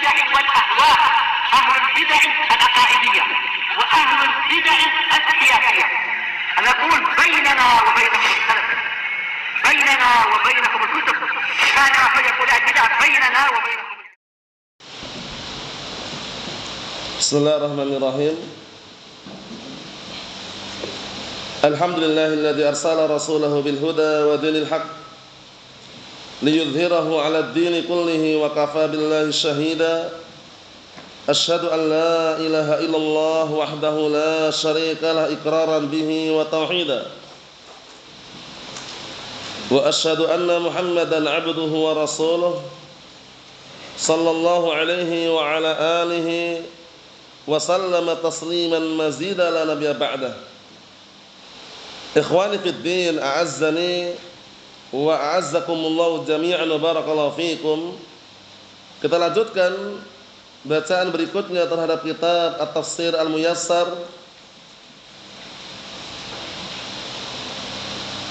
البدع والأهواء، أهل البدع العقائدية وأهل البدع السياسية. نقول بيننا وبينكم السلف، بيننا وبينكم الكتب، كان فيقول البدع بيننا وبينكم. Bismillahirrahmanirrahim. Alhamdulillahilladzi arsala rasulahu bil huda wa dinil haq liyudhhirahu 'alad dini kullihi wa kafa billahi shahida. Asyhadu an la ilaha illallah wahdahu la syarika lah iqraran bihi wa tauhida. Wa asyhadu anna Muhammadan 'abduhu wa rasuluh sallallahu alaihi wa ala alihi wa sallama tasliman mazida la nabiyya ba'dah. Ikhwani fid din, a'azzani wa a'azzakumullahu jami'an wa barakallahu fikum. Kita lanjutkan bacaan berikutnya terhadap kitab At-Tafsir Al-Muyassar.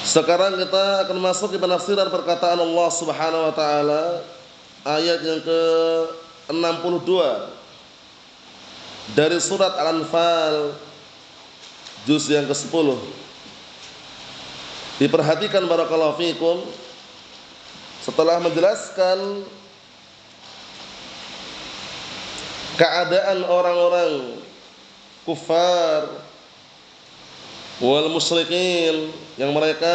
Sekarang kita akan masuk ke penafsiran perkataan Allah Subhanahu wa taala, ayat yang ke-62 dari surat Al-Anfal juz yang ke-10. Diperhatikan barakallahu fikum, setelah menjelaskan keadaan orang-orang kufar wal musyrikin yang mereka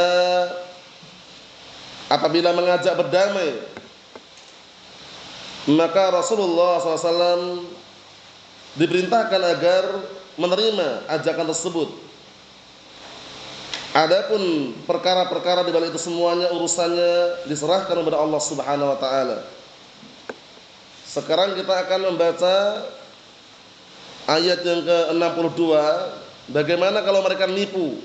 apabila mengajak berdamai, maka Rasulullah SAW diperintahkan agar menerima ajakan tersebut. Adapun perkara-perkara di balik itu semuanya urusannya diserahkan kepada Allah Subhanahu wa taala. Sekarang kita akan membaca ayat yang ke-62. Bagaimana kalau mereka nipu?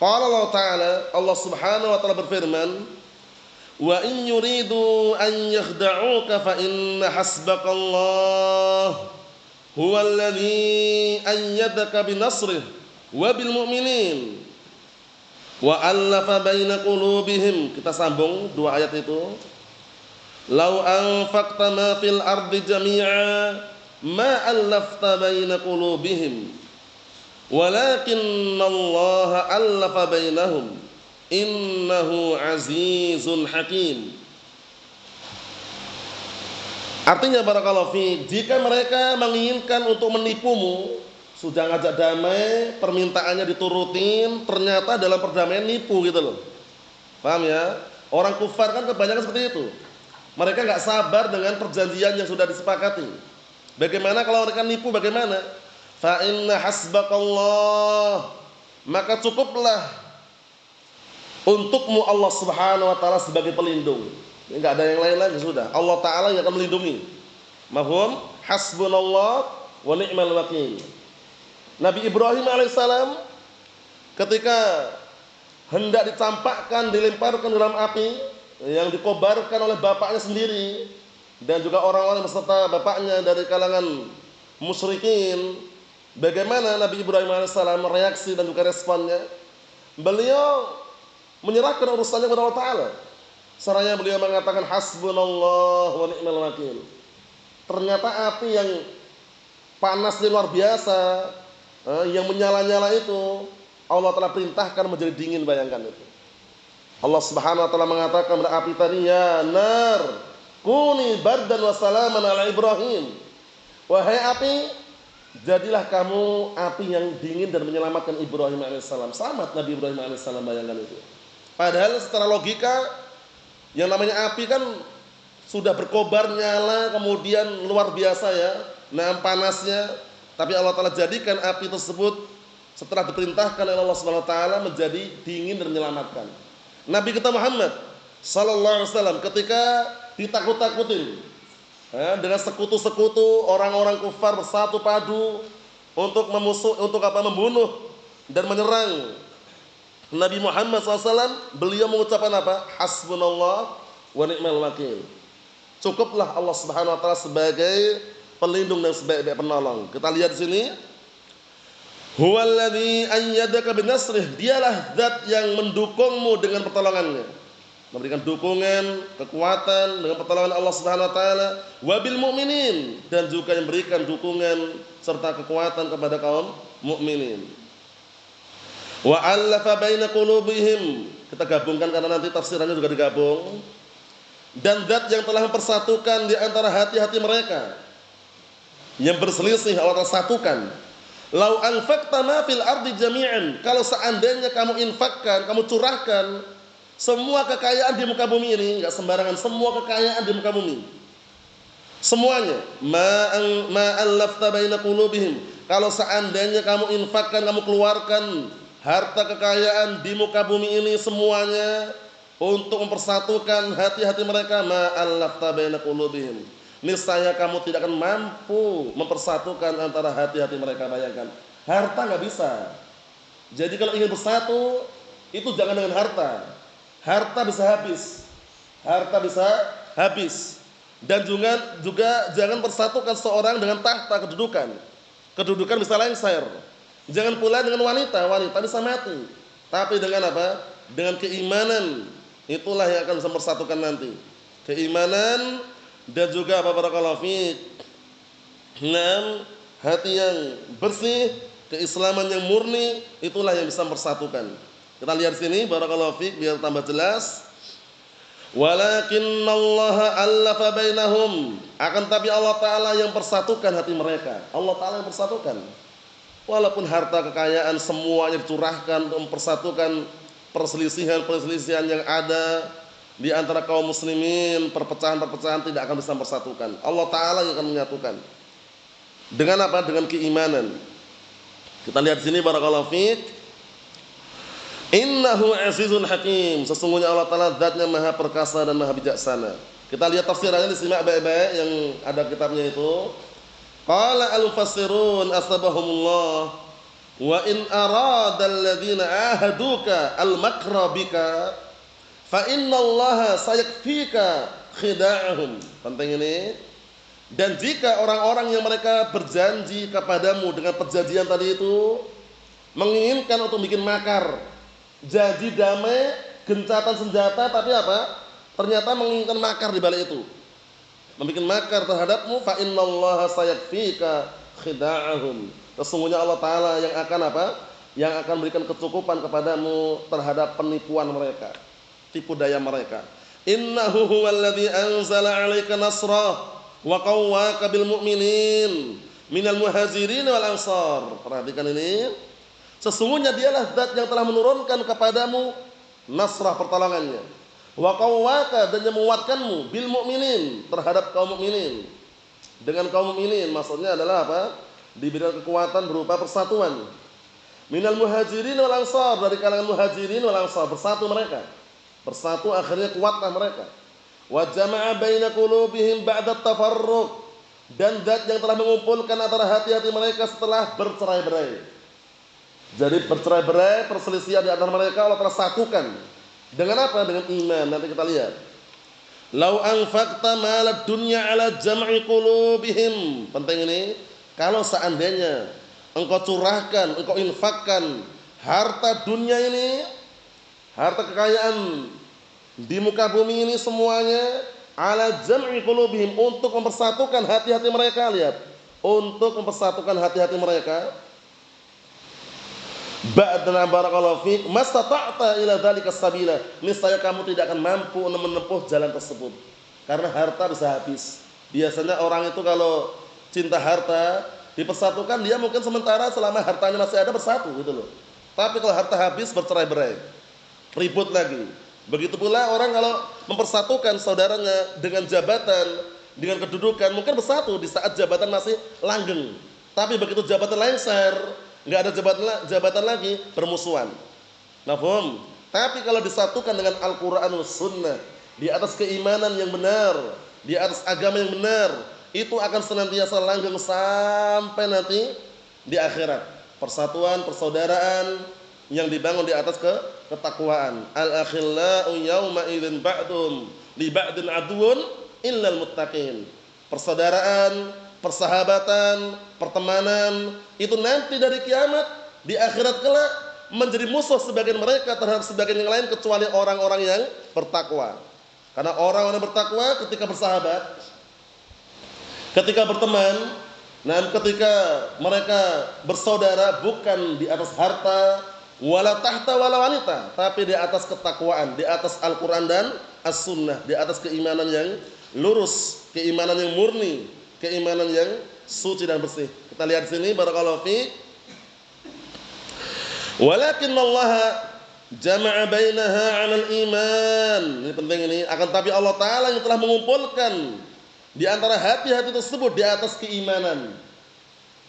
Qala Allah Ta'ala, Allah Subhanahu wa taala berfirman, "Wa in yuridu an yakhda'uka fa inna hasbakallah huwal ladzi ayyadaka binasrihi wa bil mu'minin wa allafa baina qulubihim." Kita sambung dua ayat itu. "Lau anfaqta ma fil ardi jami'a ma allafta baina qulubihim walakinnallaha allafa bainahum innahu azizun hakim." Artinya barakallahu fi, jika mereka menginginkan untuk menipumu, sudah ngajak damai, permintaannya diturutin, ternyata dalam perdamaian nipu gitu loh. Paham ya? Orang kufar kan kebanyakan seperti itu. Mereka enggak sabar dengan perjanjian yang sudah disepakati. Bagaimana kalau mereka nipu, bagaimana? Fa inna hasbakallah, maka cukuplah untukmu Allah Subhanahu wa taala sebagai pelindung. Enggak ada yang lain lagi, sudah. Allah taala yang akan melindungi. Mafhum? Hasbunallah wa ni'mal wakil. Nabi Ibrahim alaihissalam ketika hendak dicampakkan, dilemparkan dalam api yang dikobarkan oleh bapaknya sendiri dan juga orang-orang beserta bapaknya dari kalangan musyrikin, bagaimana Nabi Ibrahim alaihissalam reaksi dan juga responnya? Beliau menyerahkan urusannya kepada Allah Ta'ala. Seraya beliau mengatakan hasbunallah wa ni'mal wakil. Ternyata api yang panas luar biasa, yang menyala-nyala itu Allah telah perintahkan menjadi dingin, bayangkan itu. Allah Subhanahu wa taala mengatakan kepada api tadi, "Ya nar, kuni bardan wa salaman ala Ibrahim." Wahai api, jadilah kamu api yang dingin dan menyelamatkan Ibrahim alaihissalam. Selamat Nabi Ibrahim alaihissalam, bayangkan itu. Padahal secara logika yang namanya api kan sudah berkobar nyala, kemudian luar biasa ya, panasnya. Tapi Allah Ta'ala jadikan api tersebut setelah diperintahkan oleh Allah Subhanahu wa taala menjadi dingin dan menyelamatkan. Nabi kita Muhammad sallallahu alaihi wasallam ketika ditakut-takutin dengan sekutu-sekutu orang-orang kufar bersatu padu untuk membunuh dan menyerang Nabi Muhammad SAW, beliau mengucapkan apa? Hasbunallah wa ni'mal wakil. Cukuplah Allah Subhanahu wa taala sebagai pelindung dan sebaik-baik penolong. Kita lihat di sini. Huwallazi ayyadaka binasrih, dialah zat yang mendukungmu dengan pertolongannya. memberikan dukungan, kekuatan dengan pertolongan Allah Subhanahu wa taala, wabil mu'minin, dan juga yang memberikan dukungan serta kekuatan kepada kaum mukminin. Wa allafa baina qulubihim, kita gabungkan karena nanti tafsirannya juga digabung. Dan zat yang telah mempersatukan di antara hati-hati mereka yang berselisih, Allah telah satukan. Lau anfaqta ma fil ardi jami'an, kalau seandainya kamu infakkan, kamu curahkan semua kekayaan di muka bumi ini, enggak sembarangan, semua kekayaan di muka bumi, semuanya, ma allafta baina qulubihim, kalau seandainya kamu infakkan, kamu keluarkan harta kekayaan di muka bumi ini semuanya untuk mempersatukan hati-hati mereka, ma allafta baina qulubihim, niscaya kamu tidak akan mampu mempersatukan antara hati-hati mereka. Bayangkan, harta nggak bisa. Jadi kalau ingin bersatu, itu jangan dengan harta. Harta bisa habis. Harta bisa habis. Dan juga jangan persatukan seorang dengan tahta, kedudukan. Kedudukan bisa lengser. Jangan pula dengan wanita. Wanita bisa mati. Tapi dengan apa? Dengan keimanan. Itulah yang akan bisa mempersatukan nanti. Keimanan dan juga apa, barakallahu fiik, hati yang bersih, keislaman yang murni, itulah yang bisa mempersatukan. Kita lihat sini, barakallahu fiik, biar tambah jelas. Walakinnallaha allafa bainahum, akan tapi Allah Ta'ala yang persatukan hati mereka. Allah Ta'ala yang persatukan. Walaupun harta kekayaan semuanya dicurahkan untuk mempersatukan perselisihan-perselisihan yang ada di antara kaum muslimin, perpecahan-perpecahan tidak akan bisa mempersatukan. Allah Ta'ala yang akan menyatukan. Dengan apa? Dengan keimanan. Kita lihat di sini, barakallahu fiik. Innahu azizun hakim. Sesungguhnya Allah Ta'ala zatnya maha perkasa dan maha bijaksana. Kita lihat tafsirannya, disimak baik-baik yang ada kitabnya itu. Qala al-mufassirun asbahumullah, wa in arada alladhina ahaduka al-makra bika fa innallaha sayakfika khida'ahum. Penting ini. Dan jika orang-orang yang mereka berjanji kepadamu dengan perjanjian tadi itu menginginkan untuk bikin makar, janji damai, gencatan senjata, tapi apa? Ternyata menginginkan makar di balik itu, membikin makar terhadapmu, fa innallaha sayakfika khida'ahum. Sesungguhnya Allah Ta'ala yang akan apa? Yang akan berikan kecukupan kepadamu terhadap penipuan mereka, tipu daya mereka. Innahu huwallazi anzala 'alaika nasrah wa qawwaka bil mu'minin minal muhajirin wal ansar. Perhatikan ini. Sesungguhnya dialah zat yang telah menurunkan kepadamu nasrah, pertolongannya, wa qawwaka, dan yang menguatkanmu, bil mu'minin, terhadap kaum mukminin. Dengan kaum mukminin maksudnya adalah apa? Diberikan kekuatan berupa persatuan. Minal muhajirin wal ansar, dari kalangan muhajirin wal ansar, bersatu mereka. Bersatu, akhirnya kuatlah mereka. Wa jama'a baina qulubihim ba'da tafarruq, dan zat yang telah mengumpulkan antara hati-hati mereka setelah bercerai-berai. Jadi bercerai-berai, perselisihan di antara mereka Allah telah satukan. Dengan apa? Dengan iman. Nanti kita lihat. Lau anfaqta malad dunya ala jam'i qulubihim. Penting ini. Kalau seandainya engkau curahkan, engkau infakkan harta dunia ini, harta kekayaan di muka bumi ini semuanya, ala jam'i qulubihim, untuk mempersatukan hati-hati mereka. Lihat, untuk mempersatukan hati-hati mereka. Ba'dana barakallahu fiik mastata'ta ila dzalika sabila, niscaya kamu tidak akan mampu menempuh jalan tersebut karena harta bisa habis. Biasanya orang itu kalau cinta harta dipersatukan, dia mungkin sementara selama hartanya masih ada bersatu gitu loh. Tapi kalau harta habis, bercerai-berai, ribut lagi. Begitu pula orang kalau mempersatukan saudaranya dengan jabatan, dengan kedudukan, mungkin bersatu di saat jabatan masih langgeng. Tapi begitu jabatan lengser, nggak ada jabatan lagi, bermusuhan. Mafhum? Tapi kalau disatukan dengan Al-Qur'an was sunnah, di atas keimanan yang benar, di atas agama yang benar, itu akan senantiasa langgeng sampai nanti di akhirat. Persatuan, persaudaraan yang dibangun di atas ketakwaan. Al-akhillau yawma idzin ba'dum li ba'din aduwwun illal muttaqin. Persaudaraan, persahabatan, pertemanan itu nanti dari kiamat, di akhirat kelak menjadi musuh sebagian mereka terhadap sebagian yang lain kecuali orang-orang yang bertakwa. Karena orang-orang yang bertakwa ketika bersahabat, ketika berteman, ketika mereka bersaudara bukan di atas harta, wala tahta wala wanita, tapi di atas ketakwaan, di atas Al-Quran dan As-Sunnah, di atas keimanan yang lurus, keimanan yang murni, keimanan yang suci dan bersih. Kita lihat sini, barakallahu fiik. Walakin Allah jama'a bainaha 'alal iman. Ini penting ini. Akan tapi Allah Ta'ala yang telah mengumpulkan di antara hati-hati tersebut di atas keimanan.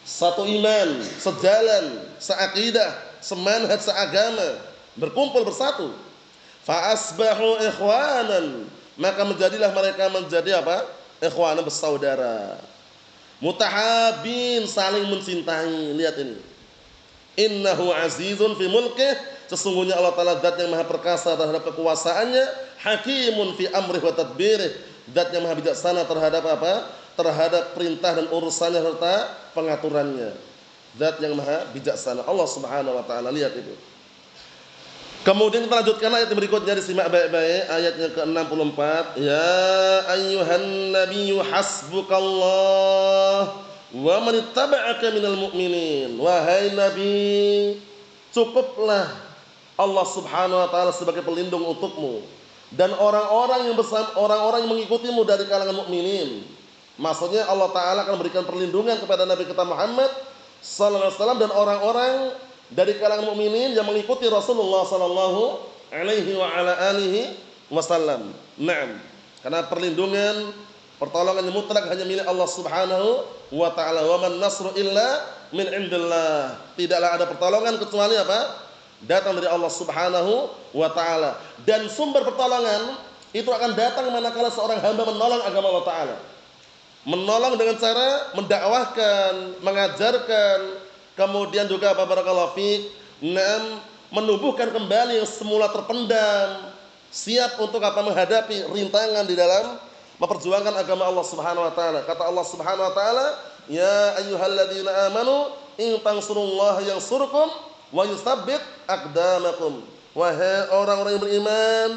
Satu iman, sejalan, seakidah, semanhaj, seagama, berkumpul bersatu. Fa asbahu ikhwanan, maka menjadilah mereka menjadi apa? Ikhwanan, bersaudara. Mutahabin, saling mencintai. Lihat ini. Innahu azizun fi mulkih, sesungguhnya Allah Ta'ala zat yang maha perkasa terhadap kekuasaannya, hakimun fi amrih wa tadbirih, zat yang maha bijaksana terhadap apa? Terhadap perintah dan urusannya serta pengaturannya. Zat yang maha bijaksana, Allah Subhanahu wa taala. Lihat itu. Kemudian kita lanjutkan ayat berikutnya, disimak baik-baik ayatnya ke-64. Ya ayyuhan nabiyyu hasbukallah wa man ittaba'aka minal mu'minin. Wahai Nabi, cukuplah Allah Subhanahu wa taala sebagai pelindung untukmu dan orang-orang yang mengikutimu dari kalangan mukminin. Maksudnya Allah Ta'ala akan memberikan perlindungan kepada Nabi kita Muhammad sallallahu alaihi wasallam dan orang-orang dari kalangan mukminin yang mengikuti Rasulullah sallallahu alaihi wa ala alihi wasallam. Naam. Karena perlindungan, pertolongan yang mutlak hanya milik Allah Subhanahu wa taala. Wa man nasru illa min indillah. Tidaklah ada pertolongan kecuali apa? Datang dari Allah Subhanahu wa taala. Dan sumber pertolongan itu akan datang manakala seorang hamba menolong agama Allah Taala. Menolong dengan cara mendakwahkan, mengajarkan, kemudian juga apa, barakallahu fiik, menumbuhkan kembali yang semula terpendam, siap untuk apa, menghadapi rintangan di dalam memperjuangkan agama Allah Subhanahu wa taala. Kata Allah Subhanahu wa taala, ya ayyuhalladzina amanu in tansurullaha yansurkum wa yutsabbit aqdamakum. Wahai orang-orang yang beriman,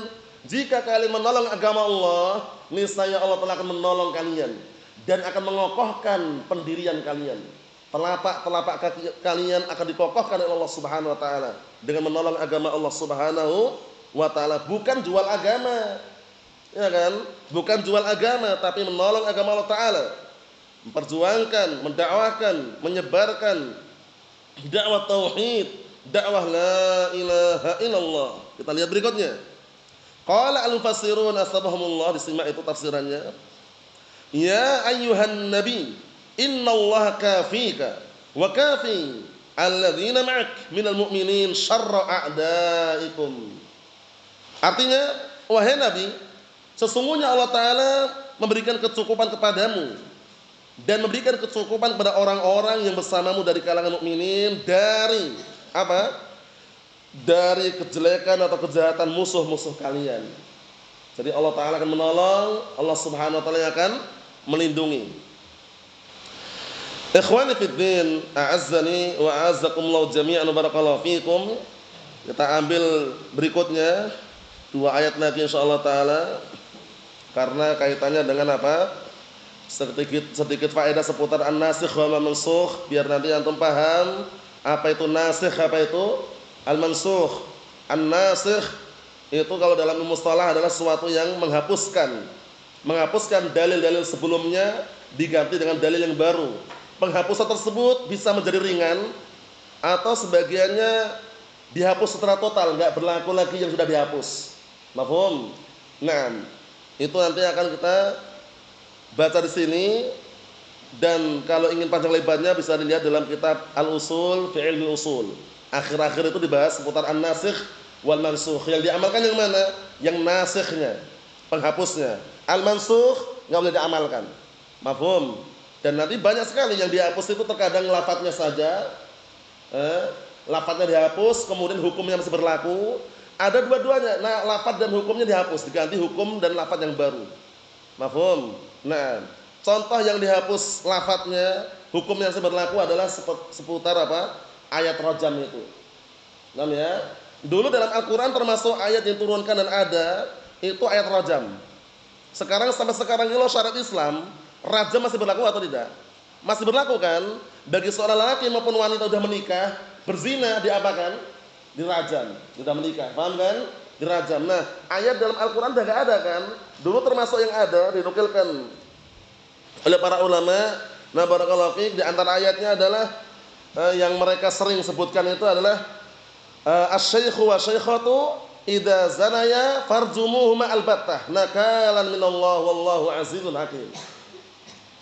jika kalian menolong agama Allah, niscaya Allah telah akan menolong kalian dan akan mengokohkan pendirian kalian. Telapak kaki kalian akan dikokohkan oleh Allah Subhanahu wa taala dengan menolong agama Allah Subhanahu wa taala, bukan jual agama. Ya kan? Bukan jual agama, tapi menolong agama Allah taala. Memperjuangkan, mendakwahkan, menyebarkan dakwah tauhid, dakwah la ilaha illallah. Kita lihat berikutnya. Qala al-mufassirun asbahumullah, disimak itu tafsirannya. Ya ayyuhan nabi, innallaha kafika wa kafi alladzina ma'ak minal mu'minin syarra a'daikum. Artinya, wahai Nabi, sesungguhnya Allah Ta'ala memberikan kecukupan kepadamu dan memberikan kecukupan kepada orang-orang yang bersamamu dari kalangan mukminin dari apa? Dari kejelekan atau kejahatan musuh-musuh kalian. Jadi Allah Ta'ala akan menolong, Allah Subhanahu wa taala akan melindungi. Ikhwani fid din, a'azzani wa a'azzakumullah jami'an, barakallahu fikum. Kita ambil berikutnya dua ayat lagi insyaallah taala karena kaitannya dengan apa? Sedikit faedah seputar an-nasikh wal mansukh biar nanti antum paham apa itu nasikh, apa itu al-mansukh. An-nasikh itu kalau dalam mustalah adalah sesuatu yang menghapuskan dalil-dalil sebelumnya diganti dengan dalil yang baru. Penghapusan tersebut bisa menjadi ringan atau sebagiannya dihapus secara total, enggak berlaku lagi yang sudah dihapus. Mafhum? Nah, itu nanti akan kita baca di sini, dan kalau ingin panjang lebarnya bisa dilihat dalam kitab Al-Usul fi Ilmi Usul. Akhir-akhir itu dibahas seputar an-nasikh wal mansukh. Yang diamalkan yang mana? Yang nasikhnya, penghapusnya. Al-mansukh enggak boleh diamalkan. Mafhum? Dan nanti banyak sekali yang dihapus itu terkadang lafadznya saja. Lafadznya dihapus, kemudian hukumnya masih berlaku. Ada dua-duanya. Nah, lafadz dan hukumnya dihapus, diganti hukum dan lafadz yang baru. Mafhum? Nah, contoh yang dihapus lafadznya, hukum yang masih berlaku adalah seputar apa? Ayat rajam itu. Paham ya? Dulu dalam Al-Qur'an termasuk ayat yang turunkan dan ada itu ayat rajam. Sekarang sampai sekarang kalau syariat Islam, rajam masih berlaku atau tidak? Masih berlaku kan? Bagi seorang laki maupun wanita sudah menikah, berzina diapakan? Dirajam. Sudah menikah, paham kan? Dirajam. Nah, ayat dalam Al-Qur'an sudah enggak ada kan? Dulu termasuk yang ada dinukilkan oleh para ulama. Nah, barakallahu fiik, di antara ayatnya adalah yang mereka sering sebutkan itu adalah asy-syaikhu wa syaikhatu idza zanaya farjumuhuma albattah nakalan minallah wallahu azizun hakim.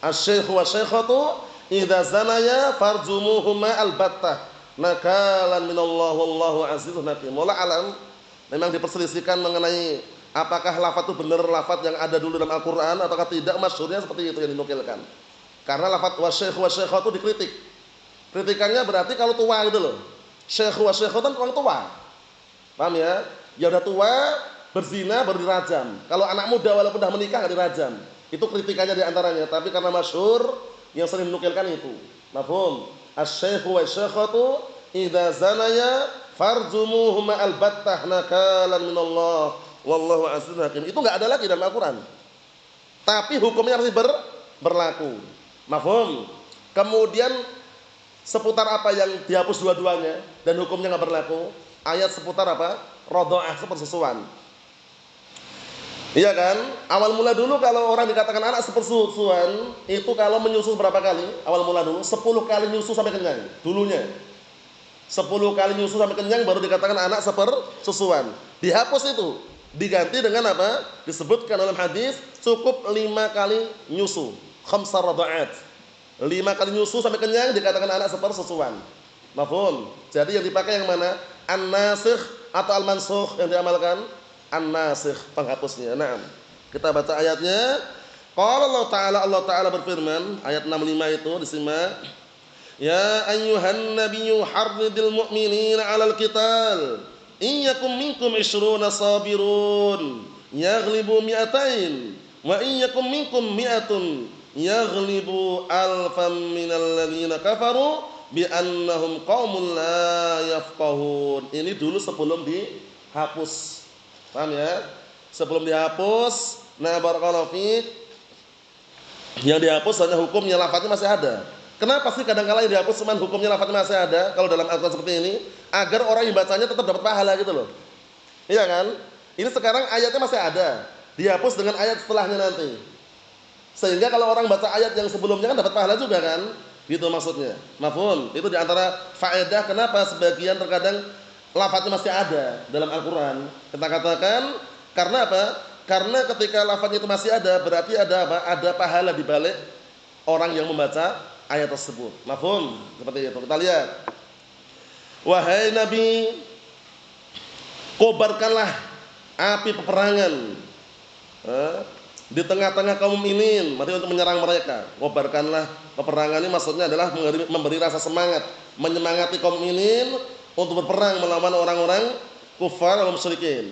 Asy-syaikhu wa syaikhatu idza zanaya farjumuhuma albattah nakalan minallah wallahu azizun hakim. Wallahu alam, memang diperselisihkan mengenai apakah lafaz itu benar lafaz yang ada dulu dalam Al-Qur'an ataukah tidak. Masyhurnya seperti itu yang dinukilkan. Karena lafaz wasyaikh itu dikritik. Kritikannya berarti kalau tua gitu loh. Syekh wa syekhatan orang tua. Paham ya? Ya udah tua, berzina baru dirajam. Kalau anak muda walaupun sudah menikah enggak dirajam. Itu kritikannya di antaranya, tapi karena masyhur yang sering dinukilkan itu. Mafhum? Asy-syaikh wa syekhatu idza zanaya farjumuhuma albattah nakalan minallah wallahu azizun hakim. Itu enggak ada lagi dalam Al-Qur'an. Tapi hukumnya masih berlaku. Mafhum? Kemudian seputar apa yang dihapus dua-duanya dan hukumnya enggak berlaku? Ayat seputar apa? Radha'ah, sepersusuan. Iya kan? Awal mula dulu kalau orang dikatakan anak sepersusuan, itu kalau menyusu berapa kali? Awal mula dulu 10 kali nyusu sampai kenyang. Dulunya 10 kali nyusu sampai kenyang baru dikatakan anak sepersusuan. Dihapus itu, diganti dengan apa? Disebutkan dalam hadis cukup 5 kali nyusu. Khamsar radha'at. 5 kali nyusu sampai kenyang dikatakan anak sepersusuan. Mafhum? Jadi yang dipakai yang mana? An-nasikh atau al-mansukh yang diamalkan? An-nasikh, penghapusnya. Naam. Kita baca ayatnya. Qala Allah Ta'ala berfirman, ayat 65 itu disimak. Ya ayyuhan nabiyyu harridil mu'minina 'alal qital. In yakum minkum 'ishruna sabirun yaghlibu mi'atain wa in yakum minkum mi'atun yaghlibu alfam minal ladzina kafaru bi annahum qaumun la yafqahun. Ini dulu sebelum dihapus. Paham ya? Sebelum dihapus, nah barakallahu fiik, yang dihapus hanya hukumnya, lafaznya masih ada. Kenapa sih kadang-kala yang dihapus cuman hukumnya, lafaznya masih ada kalau dalam Al-Qur'an seperti ini? Agar orang yang bacanya tetap dapat pahala gitu loh. Iya kan? Ini sekarang ayatnya masih ada, dihapus dengan ayat setelahnya nanti. Sehingga kalau orang baca ayat yang sebelumnya kan dapat pahala juga kan? Gitu maksudnya. Mafhum? Itu di antara faedah kenapa sebagian terkadang lafaznya masih ada dalam Al-Qur'an. Kita katakan karena apa? Karena ketika lafaznya itu masih ada, berarti ada apa? Ada pahala di balik orang yang membaca ayat tersebut. Mafhum? Seperti itu. Kita lihat. Wahai Nabi, kobarkanlah api peperangan di tengah-tengah kaum mukminin, mari untuk menyerang mereka. Kobarkanlah peperangan ini maksudnya adalah memberi rasa semangat, menyemangati kaum mukminin untuk berperang melawan orang-orang kufar atau musyrikin.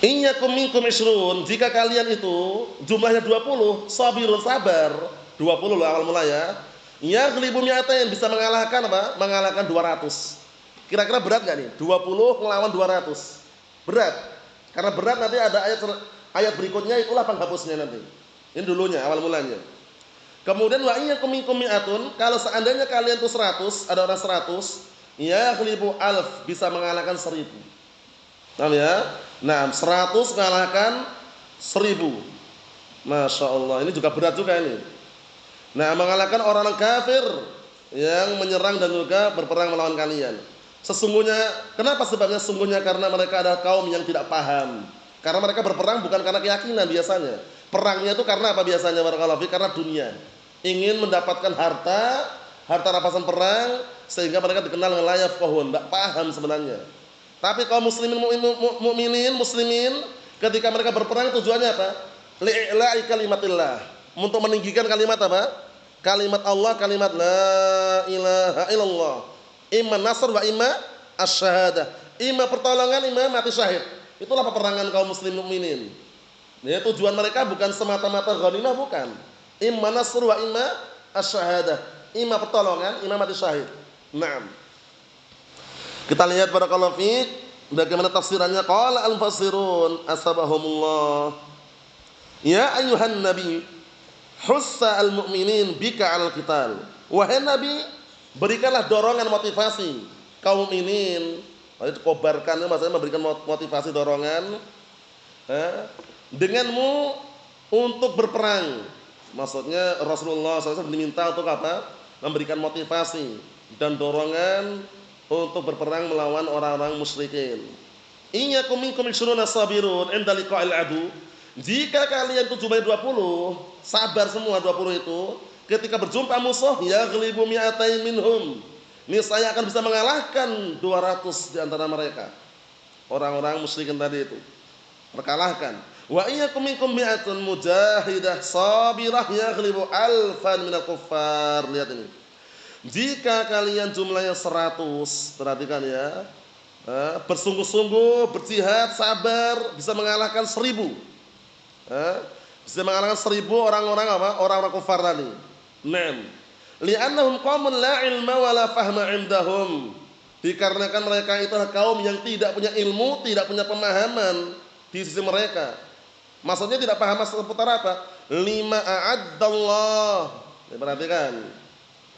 In yakum minkum 20, jika kalian itu jumlahnya 20, sabirun, sabar. 20 loh awal mula ya. Yaghlibu mi'atain, bisa mengalahkan apa? Mengalahkan 200. Kira-kira berat enggak nih? 20 ngelawan 200. Berat. Karena berat nanti ada ayat berikutnya, itulah penghapusnya nanti. Ini dulunya awal mulanya. Kemudian wa in yakum minkum mi'atun, kalau seandainya kalian itu 100, ada orang 100, yaghlibu alf, bisa mengalahkan 1000. Paham ya? Nah, 100 mengalahkan 1000. Masya Allah, ini juga berat juga ini. Nah, mengalahkan orang kafir yang menyerang dan juga berperang melawan kalian. Sesungguhnya, kenapa sebabnya? Sesungguhnya karena mereka adalah kaum yang tidak paham. Karena mereka berperang bukan karena keyakinan biasanya. Perangnya itu karena apa biasanya? Barakallahu fiik, karena dunia. Ingin mendapatkan harta rampasan perang, sehingga mereka dikenal dengan la yafqahun, tidak paham sebenarnya. Tapi kaum muslimin ketika mereka berperang tujuannya apa? Li'ila'i kalimatillah, untuk meninggikan kalimat apa? Kalimat Allah, kalimat la ilaha illallah. Imma nasr wa imma asyhadah. Imma pertolongan, imma mati syahid. Itulah peperangan kaum muslimin mukminin. Ya, tujuan mereka bukan semata-mata ghanimah, bukan. Imma nasr wa imma asyhadah. Imma pertolongan, imma mati syahid. Naam. Kita lihat barakallahu fiik bagaimana tafsirannya. Qala al-mufassirun asbahumullah. Ya ayyuhan nabi, hussa al-mu'minin bika 'alal qital. Wahai nabi, berikanlah dorongan motivasi kaum mukminin. Itu kobarkan, maksudnya memberikan motivasi dorongan denganmu untuk berperang. Maksudnya Rasulullah SAW diminta untuk apa? Memberikan motivasi dan dorongan untuk berperang melawan orang-orang musyrikin. In yakum minkum 20 sabirun 'inda liqa'il adu. Jika kalian 20 sabar semua 20 itu ketika berjumpa musuh, yaghlibu mi'atain minhum. Niscaya akan bisa mengalahkan 200 di antara mereka. Orang-orang musyrikin tadi itu terkalahkan. Wa iyyakum minkum mi'atun mujahidah sabirah yaghlibu alfan minal kuffar. Lihat ini. Jika kalian jumlahnya 100, perhatikan ya, bersungguh-sungguh, berjihad, sabar, bisa mengalahkan 1000. Bisa mengalahkan 1000 orang-orang apa? Orang-orang kufar tadi. Naam. Li'annahum qaumun la ilma wa la fahma 'indahum. Dikarenakan mereka itu adalah kaum yang tidak punya ilmu, tidak punya pemahaman di sisi mereka. Maksudnya tidak paham seputar apa? Lima a'addallah. Perhatikan.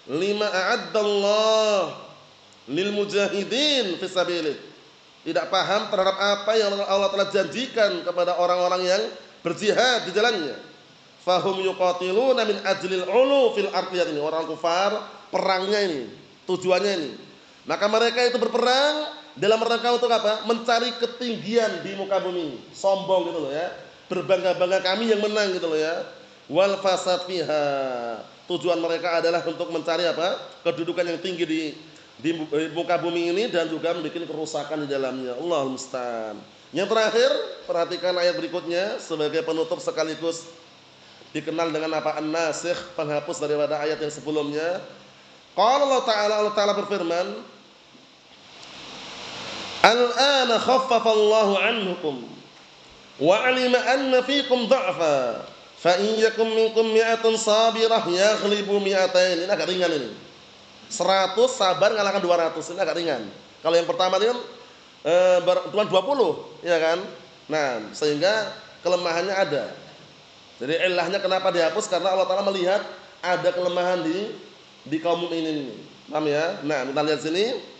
Lima a'addallah lil mujahidin fisabilih. Tidak paham terhadap apa yang Allah telah janjikan kepada orang-orang yang berjihad di jalannya. Fahum yuqatiluna min ajlil ulu fil ardh. Ini orang kufar, perangnya ini, tujuannya ini. Maka mereka itu berperang dalam rangka untuk apa? Mencari ketinggian di muka bumi. Sombong gitu loh ya. Berbangga-bangga kami yang menang gitu loh ya. Wal fasad fiha. Tujuan mereka adalah untuk mencari apa? Kedudukan yang tinggi di muka bumi ini dan juga membuat kerusakan di dalamnya. Allahul musta'an. Yang terakhir, perhatikan ayat berikutnya sebagai penutup sekaligus dikenal dengan apa? An-nasikh, penghapus daripada ayat yang sebelumnya. Qala Allah Ta'ala berfirman, Al-ana khaffafa Allahu anhukum wa 'alima anna fiikum dha'fa. Fa in yakum minkum mi'atun sabirah yaghlibu mi'atain. Ini agak ringan ini. 100 sabar ngalahkan 200. Ini agak ringan. Kalau yang pertama ini kan cuma 20, ya kan? Nah, sehingga kelemahannya ada. Jadi ilahnya kenapa dihapus? Karena Allah Taala melihat ada kelemahan di kaum mukminin ini. Paham ya? Nah, kita lihat sini.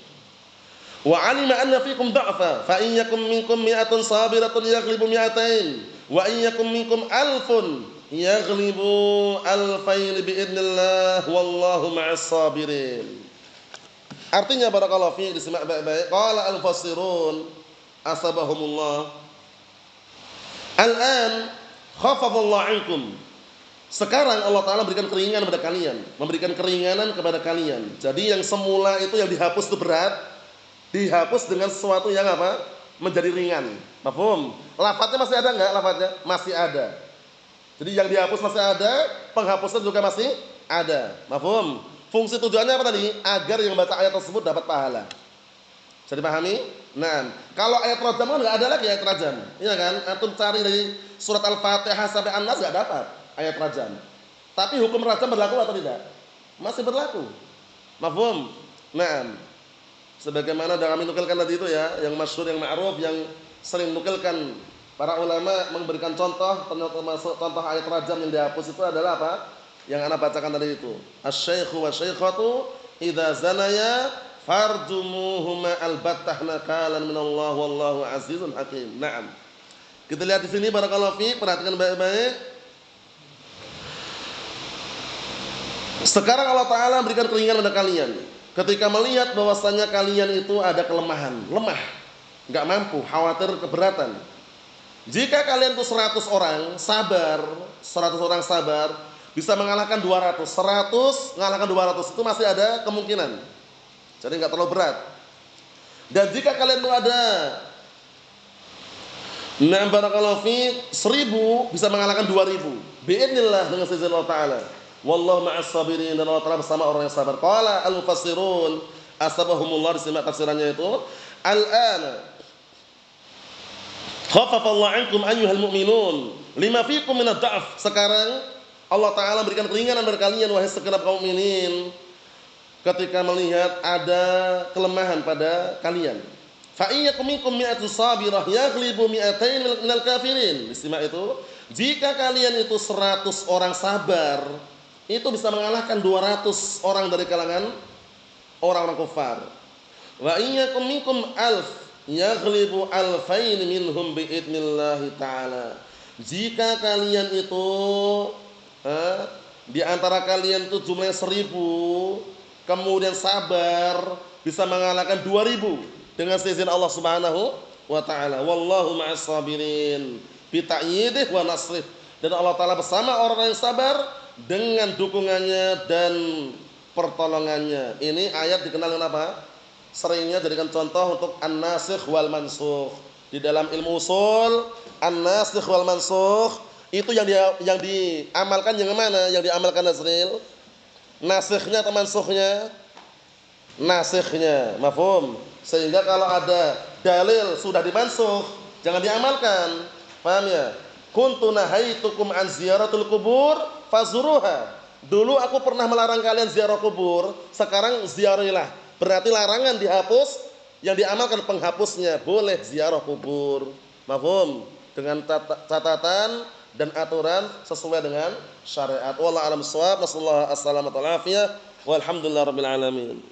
Wa 'alima anna fiikum dha'fa fa in yakum minkum mi'atun sabiratun yaghlibu mi'atain wa in yakum minkum alfun yaghlibu alfain biidznillah wallahu ma'as sabirin. Artinya barakallahu fiik, disimak baik-baik. Qala al-mufassirun asbahumullah. Al-an khafafallahu 'ankum. Sekarang Allah Ta'ala berikan keringanan kepada kalian, memberikan keringanan kepada kalian. Jadi yang semula itu yang dihapus itu berat, dihapus dengan sesuatu yang apa? Menjadi ringan. Mafhum? Lafadznya masih ada enggak? Lafadznya masih ada. Jadi yang dihapus masih ada, penghapusan juga masih ada. Mafhum? Fungsi tujuannya apa tadi? Agar yang baca ayat tersebut dapat pahala. Bisa dipahami? Nah, kalau ayat rajam kan enggak ada lagi ayat rajam. Iya kan? Antum cari dari surat Al-Fatihah sampai An-Nas enggak dapat ayat rajam. Tapi hukum rajam berlaku atau tidak? Masih berlaku. Mafhum? Nah, sebagaimana dalam menukilkan tadi itu ya, yang masyhur, yang ma'ruf, yang sering menukilkan para ulama memberikan contoh, termasuk contoh ayat rajam yang dihapus itu adalah apa? Yang ana bacakan tadi itu. Asy-syaikhu wasy-syaikhatu idza zanaya farjumuhuma albattah nakalan minallah wallahu azizun hakim. Naam. Kita lihat di sini barakallahu fiik, perhatikan baik-baik. Sekarang Allah Ta'ala berikan keringanan pada kalian ketika melihat bahwasanya kalian itu ada kelemahan, lemah, enggak mampu, khawatir keberatan. Jika kalian itu 100 orang sabar, 100 orang sabar bisa mengalahkan 200, 100 mengalahkan 200 itu masih ada kemungkinan. Jadi enggak terlalu berat. Dan jika kalian itu ada barakallahu fi 1000 bisa mengalahkan 2000. Biidznillah dengan izin Allah Ta'ala. Wallahu ma'as sabirin, dan Allah Ta'ala bersama orang yang sabar. Qala al-mufassirun asbahumullah, disimak tafsirannya itu. Al-ana khafafallahu 'ankum ayyuhal mu'minun lima fiikum minad da'f. Sekarang Allah Ta'ala berikan keringanan dari kalian wahai segenap kaum mukminin ketika melihat ada kelemahan pada kalian. Fa iyyakum minkum mi'atun sabirah yaghlibu mi'atain minal kafirin. Istimak itu, jika kalian itu 100 orang sabar, itu bisa mengalahkan 200 orang dari kalangan orang-orang kafir. Wa iyyakum minkum alf yaghlibu alfain minhum biidnillahi ta'ala. Jika kalian itu di antara kalian itu jumlahnya 1000, kemudian sabar, bisa mengalahkan 2000 dengan seizin Allah Subhanahu wa taala. Wallahu ma'as sabirin bi ta'yidih wa nasrih. Dan Allah taala bersama orang yang sabar dengan dukungannya dan pertolongannya. Ini ayat dikenal dengan apa? Seringnya jadikan contoh untuk an-nasikh wal mansukh. Di dalam ilmu usul, an-nasikh wal mansukh itu yang diamalkan yang mana? Yang diamalkan Nazril? Nasikhnya atau mansukhnya? Nasikhnya, mafhum. Sehingga kalau ada dalil sudah dimansukh, jangan diamalkan. Paham ya? Kuntu nahaitukum an ziyaratul kubur fazuruha. Dulu aku pernah melarang kalian ziarah kubur, sekarang ziarahilah. Berarti larangan dihapus, yang diamalkan penghapusnya. Boleh ziarah kubur. Mafhum? Dengan catatan dan aturan sesuai dengan syariat. Wallahu a'lam bissawab. Nasallahu as-salamata wal afiyah. Walhamdulillahirabbil alamin.